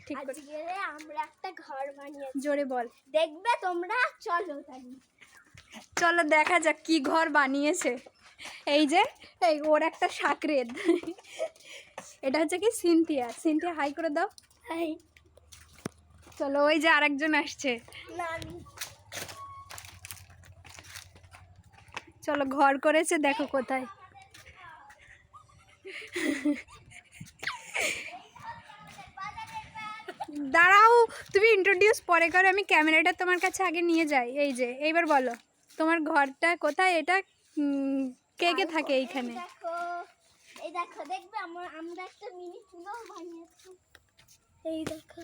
ঠিক করে। আজকে আমরা একটা ঘর বানিয়েছি। জোরে বল। দেখবে তোমরা, চলো তাই। চলো দেখা যাক কি ঘর বানিয়েছে। এই যে এই ওর একটা সাকরেদ। এটা হচ্ছে কি সিনথিয়া। সিনথিয়া হাই করে দাও। হাই। চলো ওই যে আরেকজন আসছে। নানি। চলো ঘর করেছে দেখো কোথায়। দাঁড়াও, তুমি ইন্ট্রোডিউস পরে করো, আমি ক্যামেরাটা তোমার কাছে আগে নিয়ে যাই। এই যে এইবার বলো তোমার ঘরটা কোথায়, এটা কে কে থাকে এইখানে? এই দেখো, দেখবে আমরা একটা মিনি চুলো বানিয়েছি। এই দেখো,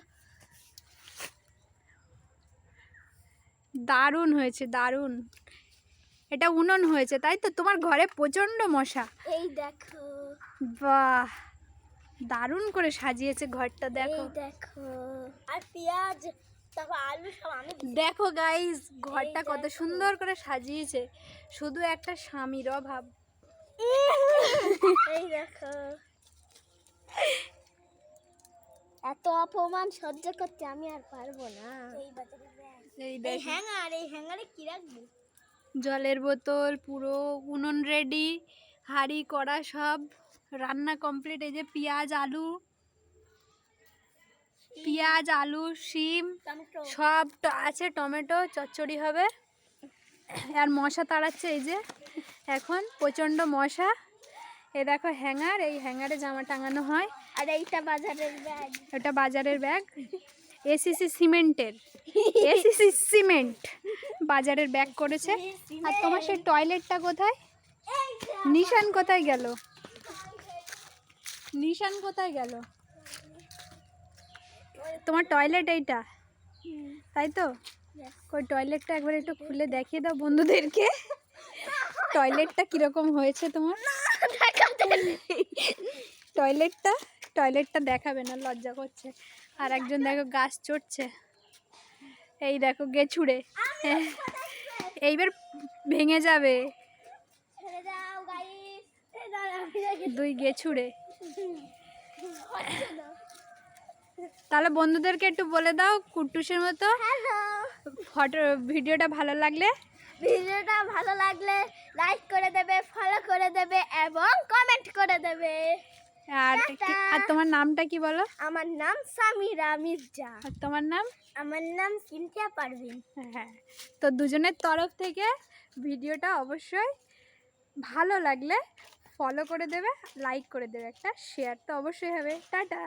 দারুণ হয়েছে, দারুণ। এটা উনুন হয়েছে তাই তো? তোমার ঘরে প্রচন্ড মশা। এই দেখো, বাহ, দারুণ করে সাজিয়েছে ঘরটা, দেখো। এই দেখো, আর পেঁয়াজ, তারপর আলু সব আমি দেখো গাইস, ঘরটা কত সুন্দর করে সাজিয়েছে, শুধু একটা স্বামীর অভাব। এই দেখো, এত অপমান সহ্য করতে আমি আর পারবো না। এই এই দেখো, হ্যাঙ্গারে কি রাখবো? জলের বোতল, পুরো উনুন রেডি, হাঁড়ি কড়া সব রান্না কমপ্লিট। এই যে পেঁয়াজ আলু শিম সব আছে, টমেটো চচ্চড়ি হবে। আর মশা তাড়াচ্ছে এই যে, এখন প্রচণ্ড মশা। এই দেখো হ্যাঙ্গার, এই হ্যাঙ্গারে জামা টাঙানো হয়। আর এইটা বাজারের ব্যাগ। এটা বাজারের ব্যাগ, এসিসি সিমেন্টের, এসিসি সিমেন্ট বাজারের ব্যাগ করেছে। আর তোমার সেই টয়লেটটা কোথায়? নিশান কোথায় গেল? নিশান কোথায় গেল? তোমার টয়লেট এইটা তাই তো? ওই টয়লেটটা একবার একটু খুলে দেখিয়ে দাও বন্ধুদেরকে, টয়লেটটা কিরকম হয়েছে তোমার। টয়লেটটা দেখাবে না, লজ্জা করছে। আর একজন দেখো গাছ চড়ছে, এই দেখো গেছুড়ে, এইবার ভেঙে যাবে। দুই গেছুড়ে। তাহলে বন্ধুদেরকে একটু বলে দাও কুট্টুসের মতো, ভিডিওটা ভালো লাগলে লাইক করে দেবে, ফলো করে দেবে এবং কমেন্ট করে দেবে। আর তোমার নামটা কি বলো? আমার নাম সামিরা মির্জা। আর তোমার নাম? আমার নাম সিনথিয়া পারভিন। হ্যাঁ, তো দুজনের তরফ থেকে ভিডিওটা অবশ্যই ভালো লাগলে ফলো করে দেবে, লাইক করে দেবে, একটা শেয়ার তো অবশ্যই হবে। টাটা।